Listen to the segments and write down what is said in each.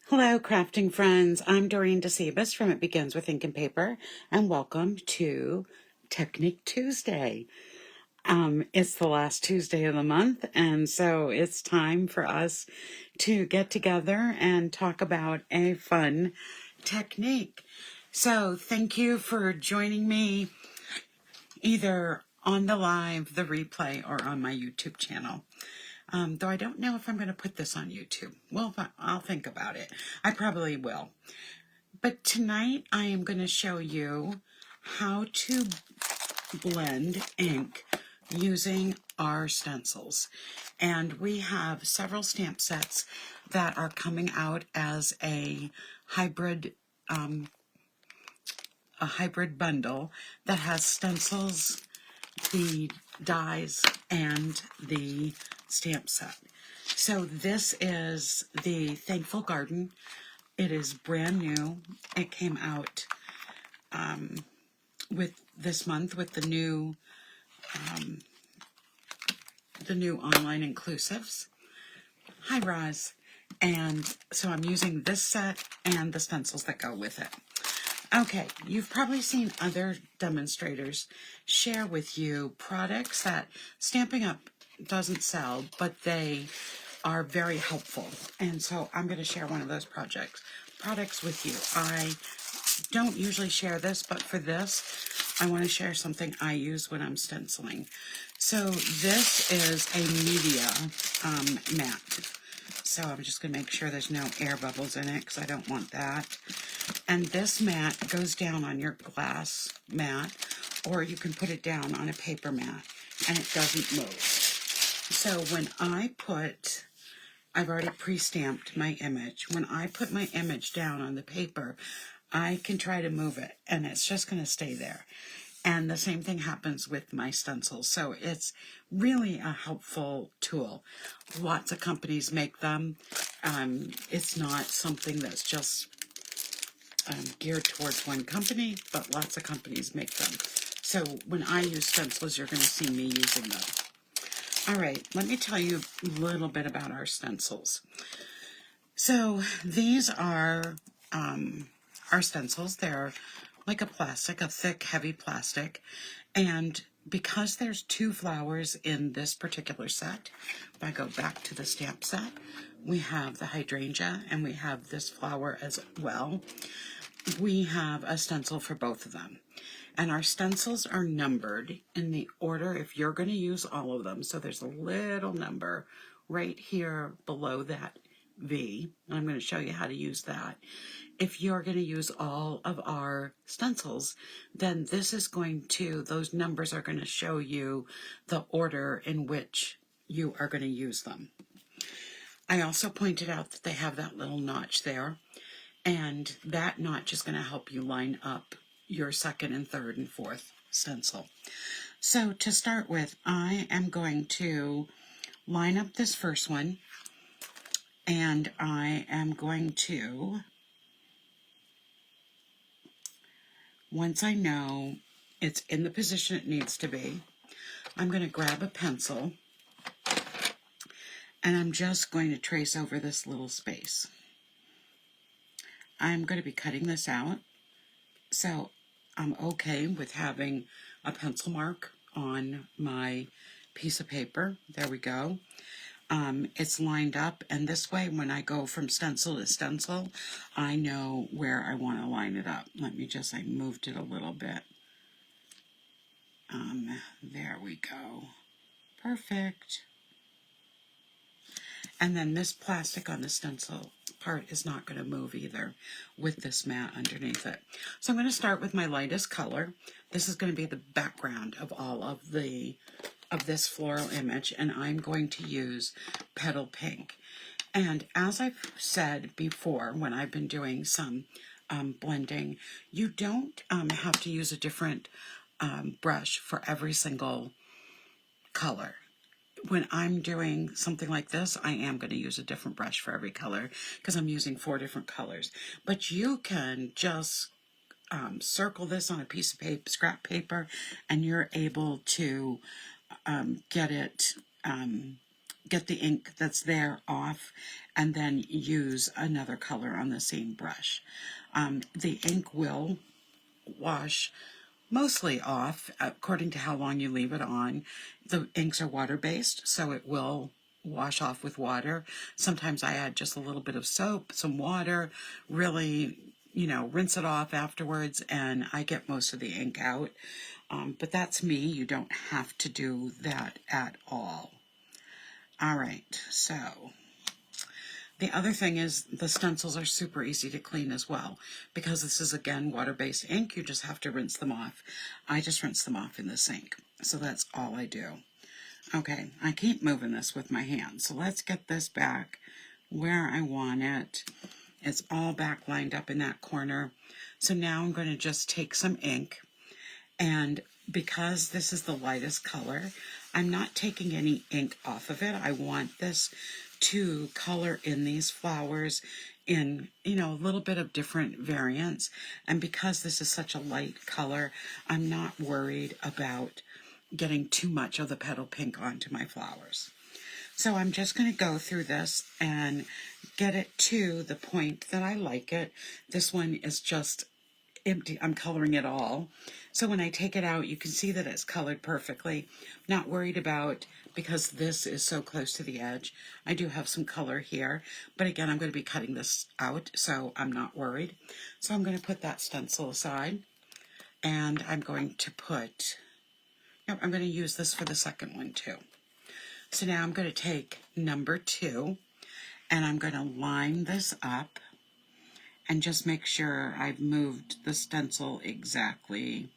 Hello, crafting friends. I'm Dorene Decibus from It Begins with Ink and Paper, and welcome to Technique Tuesday. It's the last Tuesday of the month, and so it's time for us to get together and talk about a fun technique. So thank you for joining me either on the live, the replay, or on my YouTube channel. Though I don't know if I'm going to put this on YouTube. Well, I'll think about it. I probably will. But tonight I am going to show you how to blend ink using our stencils. And we have several stamp sets that are coming out as a hybrid bundle that has stencils, the dies, and the stamp set. So this is the Thankful Garden. It is brand new. It came out with this month with the new online inclusives. Hi, Roz. And so I'm using this set and the stencils that go with it. Okay, you've probably seen other demonstrators share with you products that Stampin' Up! Doesn't sell, but they are very helpful. And so I'm going to share one of those products with you. I don't usually share this, but for this, I want to share something I use when I'm stenciling. So this is a media mat. So I'm just going to make sure there's no air bubbles in it because I don't want that. And this mat goes down on your glass mat, or you can put it down on a paper mat, and it doesn't move. So when I've already pre-stamped my image. When I put my image down on the paper, I can try to move it, and it's just going to stay there. And the same thing happens with my stencils. So it's really a helpful tool. Lots of companies make them. It's not something that's just geared towards one company, but lots of companies make them. So when I use stencils, you're going to see me using them. All right, let me tell you a little bit about our stencils. So these are our stencils. They're like a plastic, a thick, heavy plastic. And because there's two flowers in this particular set, if I go back to the stamp set, we have the hydrangea and we have this flower as well. We have a stencil for both of them. And our stencils are numbered in the order if you're going to use all of them. So there's a little number right here below that V. And I'm going to show you how to use that. If you're going to use all of our stencils, then this is those numbers are going to show you the order in which you are going to use them. I also pointed out that they have that little notch there. And that notch is going to help you line up your second and third and fourth stencil. So to start with, I am going to line up this first one, and I am going to, once I know it's in the position it needs to be, I'm going to grab a pencil, and I'm just going to trace over this little space. I'm going to be cutting this out, so I'm okay with having a pencil mark on my piece of paper. There we go. It's lined up, and this way when I go from stencil to stencil, I know where I want to line it up. I moved it a little bit. There we go. Perfect. And then this plastic on the stencil part is not going to move either with this mat underneath it. So I'm going to start with my lightest color. This is going to be the background of all of this floral image, and I'm going to use Petal Pink. And as I've said before, when I've been doing some blending, you don't have to use a different brush for every single color. When I'm doing something like this, I am going to use a different brush for every color because I'm using 4 different colors. But you can just circle this on a piece of paper, scrap paper, and you're able to get it get the ink that's there off and then use another color on the same brush. The ink will wash mostly off according to how long you leave it on. The inks are water-based, so it will wash off with water. Sometimes I add just a little bit of soap, some water, really, rinse it off afterwards, and I get most of the ink out. But that's me. You don't have to do that at all. All right, so the other thing is the stencils are super easy to clean as well. Because this is, again, water-based ink, you just have to rinse them off. I just rinse them off in the sink. So that's all I do. Okay, I keep moving this with my hand. So let's get this back where I want it. It's all back lined up in that corner. So now I'm going to just take some ink. And because this is the lightest color, I'm not taking any ink off of it. I want this to color in these flowers in, a little bit of different variants. And because this is such a light color, I'm not worried about getting too much of the petal pink onto my flowers. So I'm just going to go through this and get it to the point that I like it. This one is just empty. I'm coloring it all. So when I take it out, you can see that it's colored perfectly. Not worried about, because this is so close to the edge. I do have some color here, but again, I'm going to be cutting this out, so I'm not worried. So I'm going to put that stencil aside, and I'm going to put, I'm going to use this for the second one too. So now I'm going to take number 2, and I'm going to line this up and just make sure I've moved the stencil exactly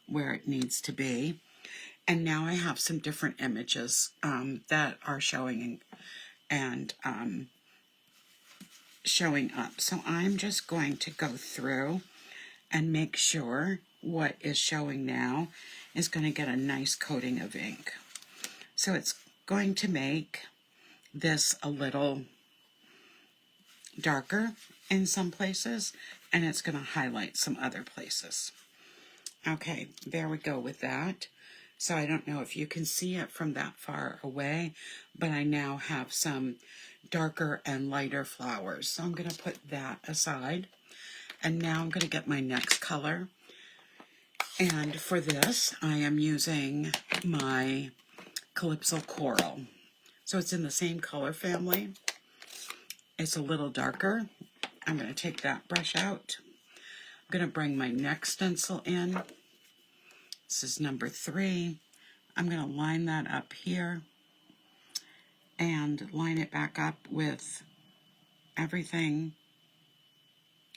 where it needs to be. And now I have some different images that are showing and showing up. So I'm just going to go through and make sure what is showing now is going to get a nice coating of ink. So it's going to make this a little darker in some places, and it's going to highlight some other places. Okay, there we go with that. So I don't know if you can see it from that far away, but I now have some darker and lighter flowers. So I'm going to put that aside. And now I'm going to get my next color. And for this, I am using my Calypso Coral. So it's in the same color family. It's a little darker. I'm going to take that brush out. I'm going to bring my next stencil in. This is number 3. I'm going to line that up here and line it back up with everything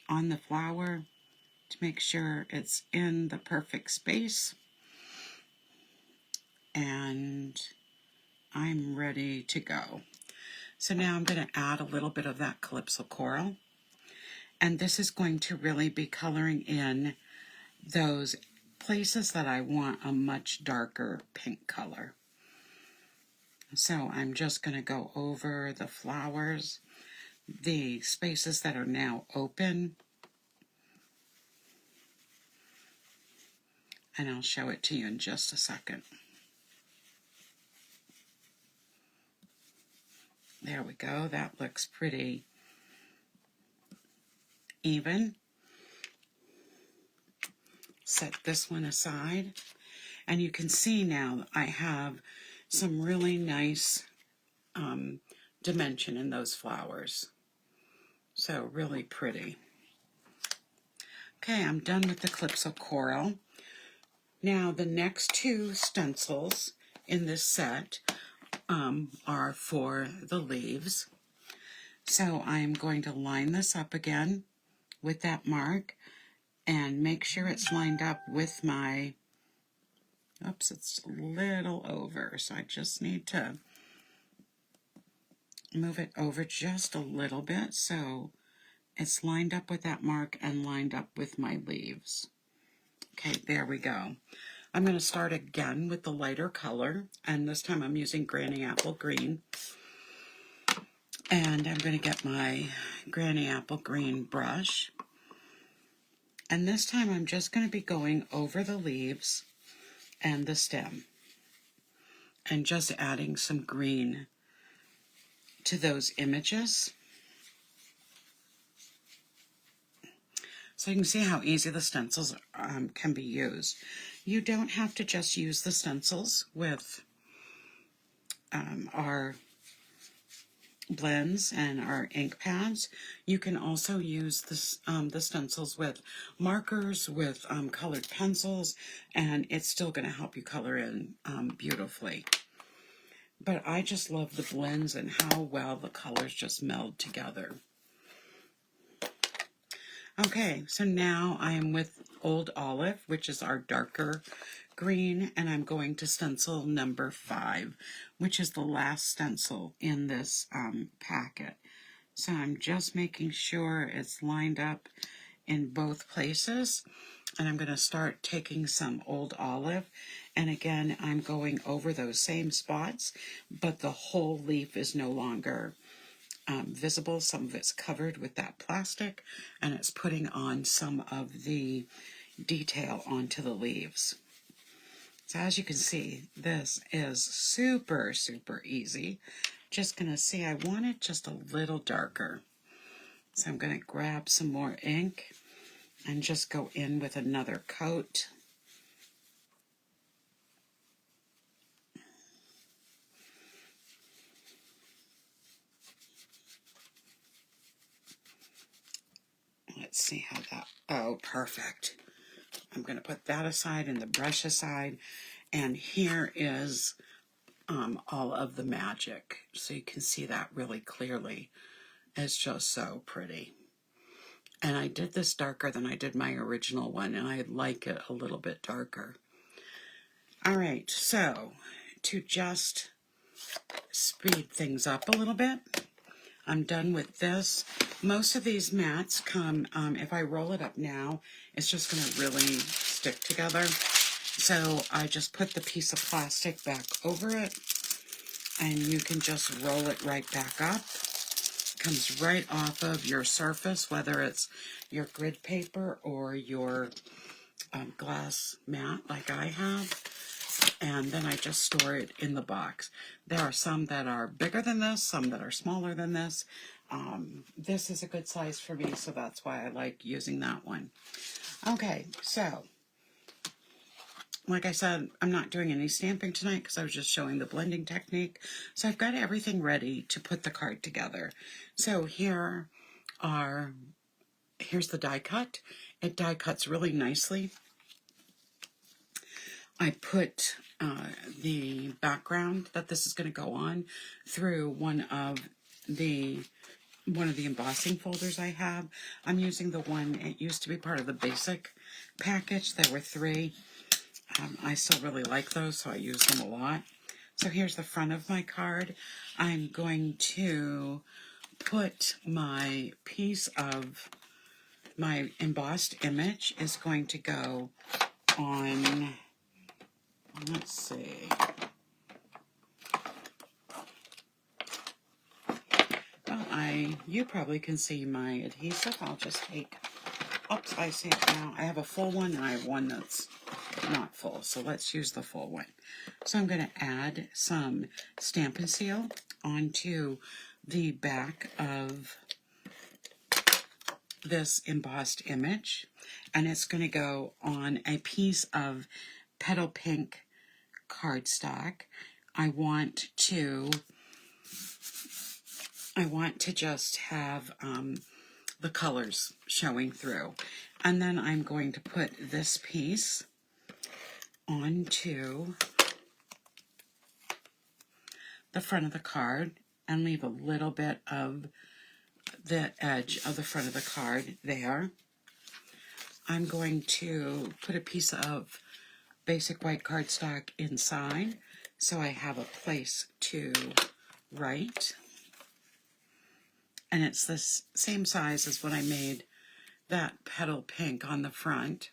on the flower to make sure it's in the perfect space. And I'm ready to go. So now I'm going to add a little bit of that Calypso Coral. And this is going to really be coloring in those places that I want a much darker pink color. So I'm just going to go over the flowers, the spaces that are now open, and I'll show it to you in just a second. There we go. That looks pretty even. Set this one aside, and you can see now I have some really nice dimension in those flowers. So really pretty. Okay, I'm done with the Calypso Coral. Now the next 2 stencils in this set are for the leaves. So I'm going to line this up again with that mark and make sure it's lined up with my, oops, it's a little over, so I just need to move it over just a little bit so it's lined up with that mark and lined up with my leaves. Okay, there we go. I'm going to start again with the lighter color, and this time I'm using Granny Apple Green. And I'm going to get my Granny Apple Green brush. And this time I'm just going to be going over the leaves and the stem and just adding some green to those images. So you can see how easy the stencils can be used. You don't have to just use the stencils with our blends and our ink pads. You can also use this, the stencils with markers, with colored pencils, and it's still going to help you color in beautifully. But I just love the blends and how well the colors just meld together. Okay, so now I am with Old Olive, which is our darker green, and I'm going to stencil number 5, which is the last stencil in this packet. So I'm just making sure it's lined up in both places, and I'm going to start taking some Old Olive, and again I'm going over those same spots, but the whole leaf is no longer visible. Some of it's covered with that plastic, and it's putting on some of the detail onto the leaves. So as you can see, this is super, super easy. Just going to see, I want it just a little darker. So I'm going to grab some more ink and just go in with another coat. Let's see how that, oh, perfect. I'm going to put that aside and the brush aside, and here is all of the magic. So you can see that really clearly. It's just so pretty. And I did this darker than I did my original one, and I like it a little bit darker. All right, so to just speed things up a little bit, I'm done with this. Most of these mats come, if I roll it up now, it's just going to really stick together. So I just put the piece of plastic back over it, and you can just roll it right back up. It comes right off of your surface, whether it's your grid paper or your glass mat like I have. And then I just store it in the box. There are some that are bigger than this, some that are smaller than this. This is a good size for me, so that's why I like using that one. Okay, so like I said, I'm not doing any stamping tonight because I was just showing the blending technique. So I've got everything ready to put the card together. So here's the die cut. It die cuts really nicely. I put the background that this is going to go on through one of the embossing folders I have. I'm using the one, it used to be part of the basic package. There were 3. I still really like those, so I use them a lot. So here's the front of my card. I'm going to put my piece of my embossed image is going to go on, let's see. Well, you probably can see my adhesive. I'll just take, oops, I see it now. I have a full one and I have one that's not full, so let's use the full one. So I'm going to add some Stampin' Seal onto the back of this embossed image, and it's going to go on a piece of petal pink cardstock. I want to just have the colors showing through, and then I'm going to put this piece onto the front of the card and leave a little bit of the edge of the front of the card there. I'm going to put a piece of basic white cardstock inside so I have a place to write. And it's the same size as when I made that petal pink on the front.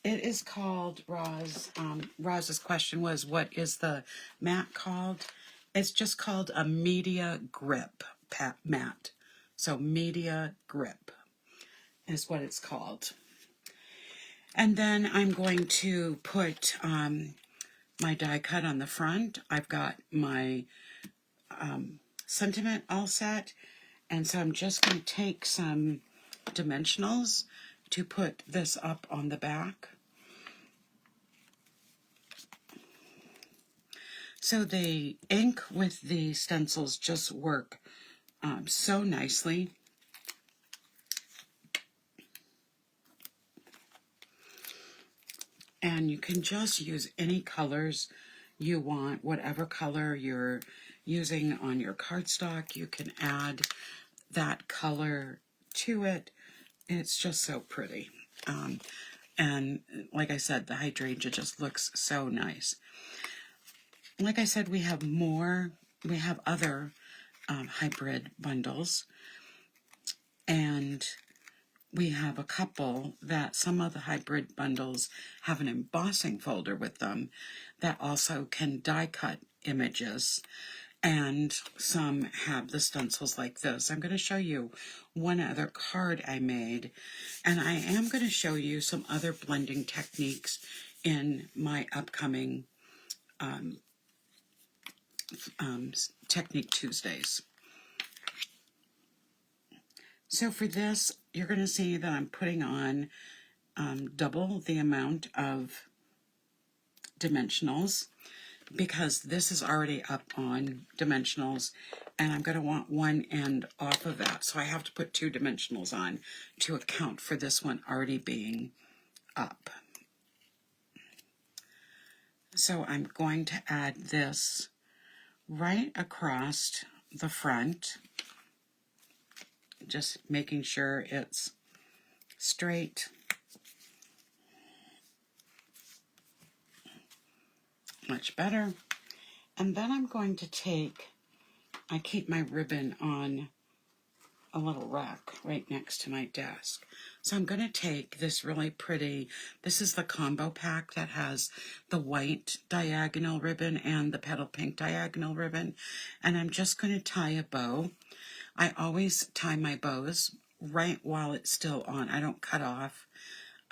It is called, Roz's question was, what is the mat called? It's just called a media grip mat. So media grip is what it's called. And then I'm going to put my die cut on the front. I've got my sentiment all set. And so I'm just going to take some dimensionals to put this up on the back. So the ink with the stencils just work so nicely. And you can just use any colors you want, whatever color you're using on your cardstock, you can add that color to it. It's just so pretty. And like I said, the hydrangea just looks so nice. Like I said, we have other hybrid bundles, and we have a couple that some of the hybrid bundles have an embossing folder with them that also can die cut images, and some have the stencils like this. I'm going to show you one other card I made, and I am going to show you some other blending techniques in my upcoming Technique Tuesdays. So for this, you're going to see that I'm putting on double the amount of dimensionals, because this is already up on dimensionals, and I'm going to want one end off of that. So I have to put 2 dimensionals on to account for this one already being up. So I'm going to add this right across the front, just making sure it's straight. Much better. And then I'm going to I keep my ribbon on a little rack right next to my desk. So I'm going to take this really pretty, this is the combo pack that has the white diagonal ribbon and the petal pink diagonal ribbon, and I'm just going to tie a bow. I always tie my bows right while it's still on. I don't cut off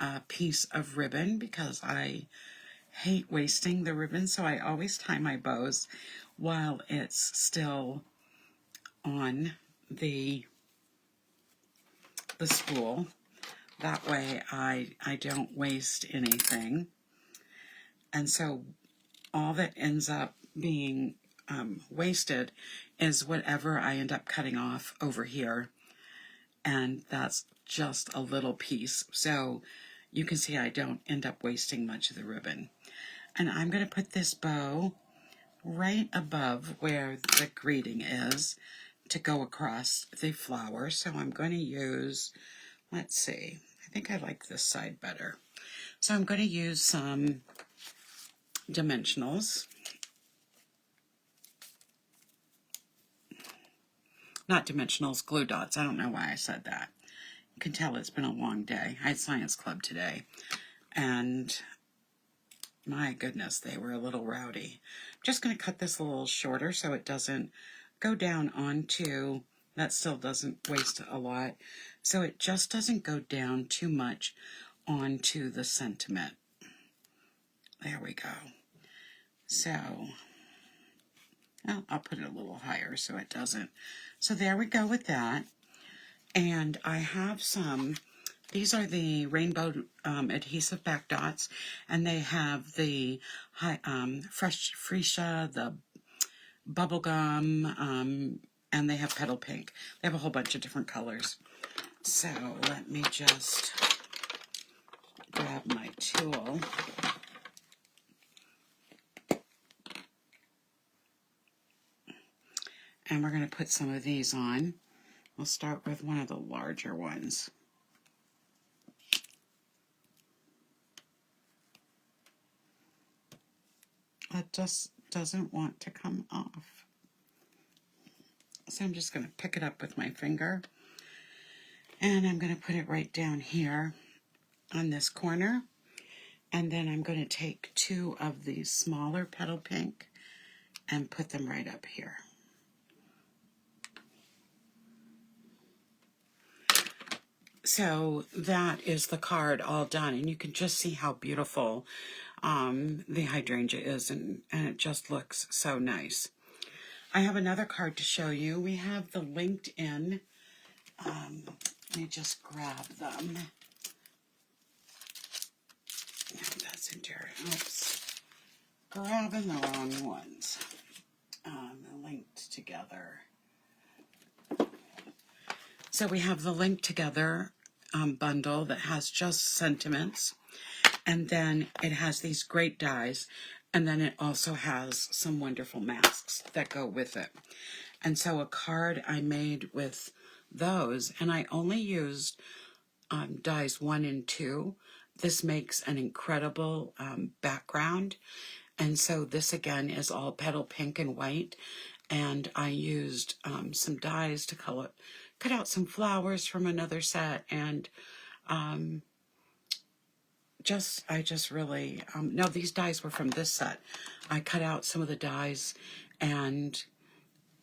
a piece of ribbon because I hate wasting the ribbon, so I always tie my bows while it's still on the spool. That way I don't waste anything. And so all that ends up being wasted is whatever I end up cutting off over here, and that's just a little piece. So you can see I don't end up wasting much of the ribbon. And I'm going to put this bow right above where the greeting is to go across the flower. So I'm going to use, let's see, I think I like this side better. So I'm going to use some dimensionals. Not dimensionals, glue dots. I don't know why I said that. You can tell it's been a long day. I had science club today, and my goodness, they were a little rowdy. I'm just going to cut this a little shorter so it doesn't go down onto, that still doesn't waste a lot, so it just doesn't go down too much onto the sentiment. There we go. So, well, I'll put it a little higher so it doesn't. So there we go with that. And I have some, these are the rainbow adhesive back dots, and they have the fresh freesia, the bubble gum, and they have petal pink. They have a whole bunch of different colors. So let me just grab my tool. And we're going to put some of these on. We'll start with one of the larger ones. That just doesn't want to come off. So I'm just going to pick it up with my finger. And I'm going to put it right down here on this corner. And then I'm going to take 2 of these smaller petal pink and put them right up here. So that is the card all done, and you can just see how beautiful the hydrangea is, and it just looks so nice. I have another card to show you. We have the LinkedIn. Let me just grab them. That's oops. Grabbing the wrong ones. Linked together. So we have the linked together bundle that has just sentiments. And then it has these great dies. And then it also has some wonderful masks that go with it. And so a card I made with those, and I only used dies 1 and 2. This makes an incredible background. And so this again is all petal pink and white. And I used some dies to cut out some flowers from another set. And I just really, no, these dies were from this set. I cut out some of the dies and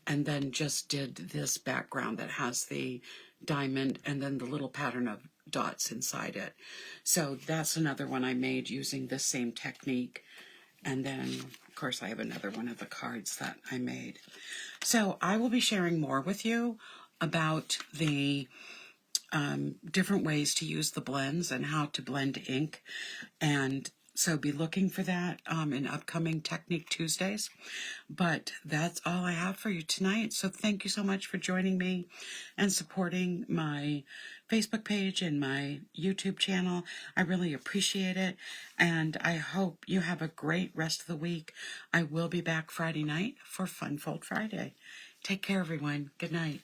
then just did this background that has the diamond and then the little pattern of dots inside it. So that's another one I made using this same technique. And then, of course, I have another one of the cards that I made. So I will be sharing more with you about the different ways to use the blends and how to blend ink. And so be looking for that in upcoming Technique Tuesdays. But that's all I have for you tonight. So thank you so much for joining me and supporting my Facebook page and my YouTube channel. I really appreciate it. And I hope you have a great rest of the week. I will be back Friday night for Fun Fold Friday. Take care, everyone. Good night.